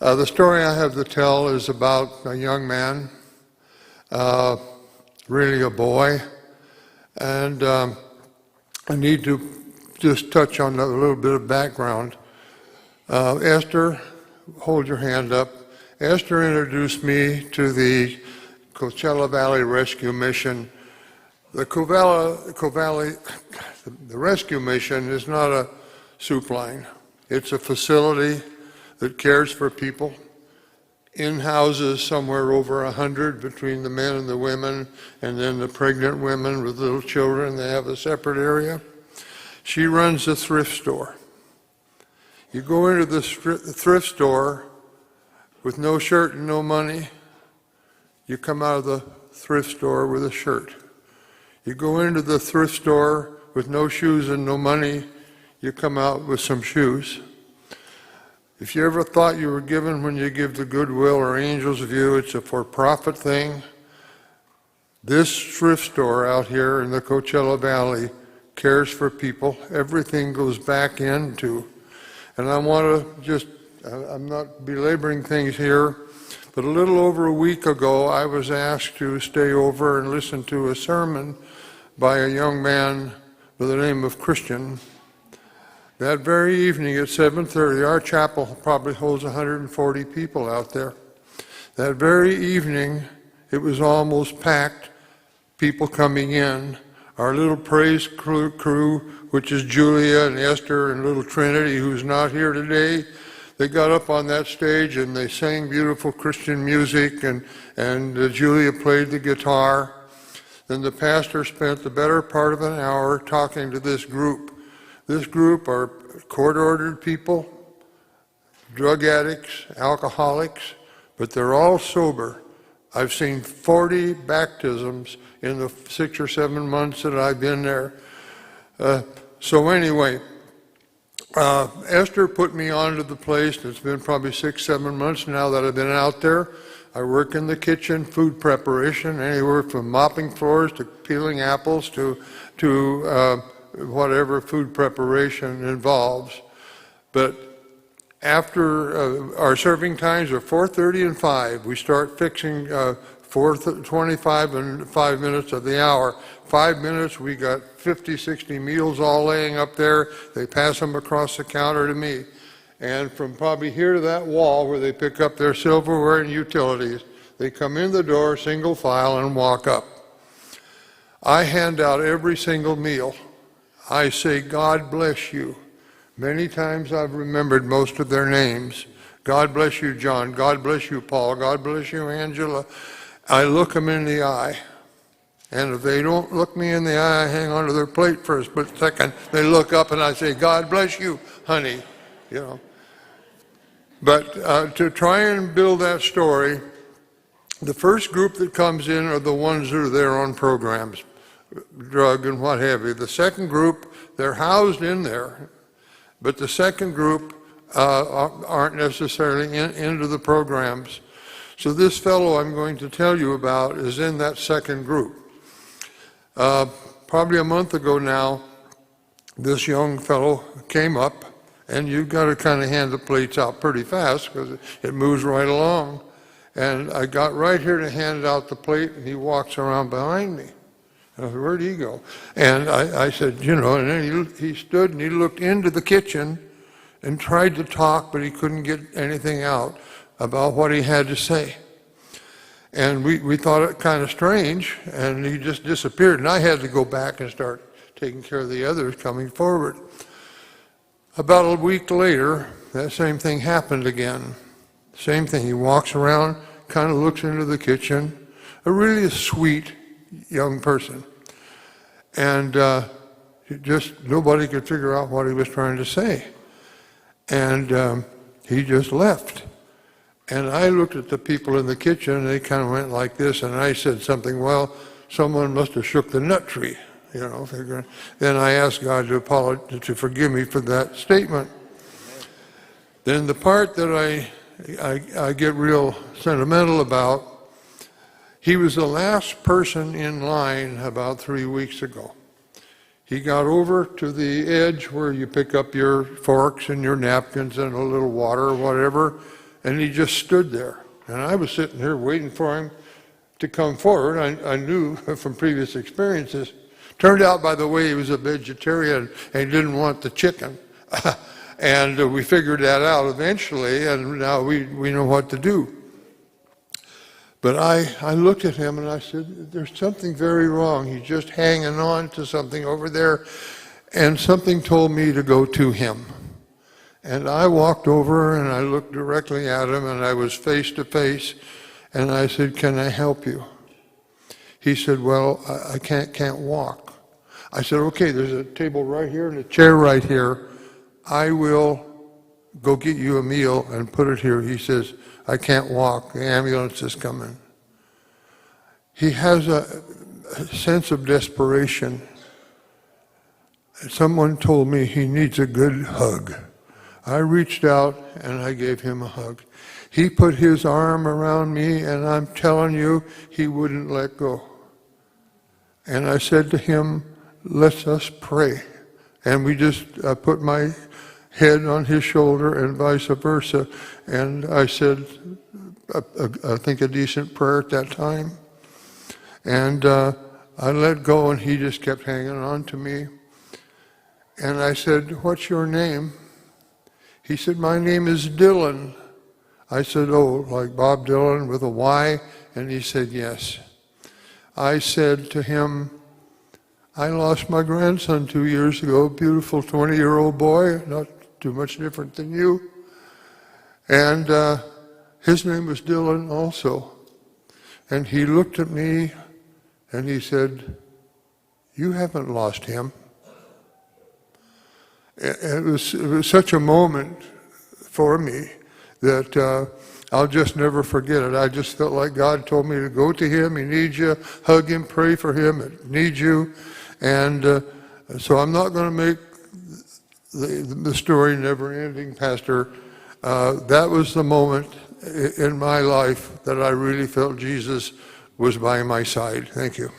The story I have to tell is about a young man, really a boy, and I need to just touch on a little bit of background. Esther, hold your hand up. Esther introduced me to the Coachella Valley Rescue Mission. The Rescue Mission is not a soup line. It's a facility that cares for people in houses, somewhere over 100 between the men and the women, and then the pregnant women with little children, they have a separate area. She runs a thrift store. You go into the thrift store with no shirt and no money, you come out of the thrift store with a shirt. You go into the thrift store with no shoes and no money, you come out with some shoes. If you ever thought you were given when you give to Goodwill or Angels View, it's a for-profit thing. This thrift store out here in the Coachella Valley cares for people. Everything goes back into. And I want to just, I'm not belaboring things here, but a little over a week ago, I was asked to stay over and listen to a sermon by a young man by the name of Christian. That very evening at 7:30, our chapel probably holds 140 people out there. That very evening, it was almost packed, people coming in. Our little praise crew, which is Julia and Esther and little Trinity, who's not here today, they got up on that stage and they sang beautiful Christian music, and Julia played the guitar. Then the pastor spent the better part of an hour talking to this group. This group are court-ordered people, drug addicts, alcoholics, but they're all sober. I've seen 40 baptisms in the 6 or 7 months that I've been there. So anyway, Esther put me onto the place. It's been probably 6, 7 months now that I've been out there. I work in the kitchen, food preparation, anywhere from mopping floors to peeling apples to whatever food preparation involves. But after our serving times are 4:30 and 5, we start fixing 4:25 and 5 minutes of the hour. 5 minutes, we got 50, 60 meals all laying up there. They pass them across the counter to me. And from probably here to that wall where they pick up their silverware and utilities, they come in the door, single file, and walk up. I hand out every single meal. I say, God bless you. Many times I've remembered most of their names. God bless you, John. God bless you, Paul. God bless you, Angela. I look them in the eye. And if they don't look me in the eye, I hang onto their plate for a split second. They look up and I say, God bless you, honey. You know. But to try and build that story, the first group that comes in are the ones that are there on programs, drug and what have you. The second group, they're housed in there, but the second group aren't necessarily into the programs. So this fellow I'm going to tell you about is in that second group. Probably a month ago now, this young fellow came up, and you've got to kind of hand the plates out pretty fast because it moves right along. And I got right here to hand out the plate, and he walks around behind me. Where'd he go? And I said, you know, and then he stood and he looked into the kitchen and tried to talk, but he couldn't get anything out about what he had to say. And we thought it kind of strange, and he just disappeared. And I had to go back and start taking care of the others coming forward. About a week later, that same thing happened again. Same thing, he walks around, kind of looks into the kitchen, a really sweet young person. And just nobody could figure out what he was trying to say. And he just left. And I looked at the people in the kitchen, and they kind of went like this, and I said something, well, someone must have shook the nut tree, you know. Then I asked God to forgive me for that statement. Then the part that I get real sentimental about, he was the last person in line about 3 weeks ago. He got over to the edge where you pick up your forks and your napkins and a little water or whatever, and he just stood there. And I was sitting here waiting for him to come forward. I knew from previous experiences. Turned out, by the way, he was a vegetarian and he didn't want the chicken. And we figured that out eventually, and now we know what to do. But I looked at him and I said, there's something very wrong. He's just hanging on to something over there. And something told me to go to him. And I walked over and I looked directly at him, and I was face to face. And I said, can I help you? He said, well, I can't walk. I said, okay, there's a table right here and a chair right here. I will go get you a meal and put it here. He says, I can't walk. The ambulance is coming. He has a sense of desperation. Someone told me he needs a good hug. I reached out and I gave him a hug. He put his arm around me, and I'm telling you, he wouldn't let go. And I said to him, let us pray. And we just put my head on his shoulder and vice versa. And I said, I think a decent prayer at that time. And I let go, and he just kept hanging on to me. And I said, what's your name? He said, my name is Dylan. I said, oh, like Bob Dylan with a Y? And he said, yes. I said to him, I lost my grandson 2 years ago, beautiful 20-year-old boy, not too much different than you. And his name was Dylan also. And he looked at me and he said, you haven't lost him. It was such a moment for me that I'll just never forget it. I just felt like God told me to go to him. He needs you. Hug him, pray for him. It needs you. And so I'm not going to make the story never ending, Pastor. That was the moment in my life that I really felt Jesus was by my side. Thank you.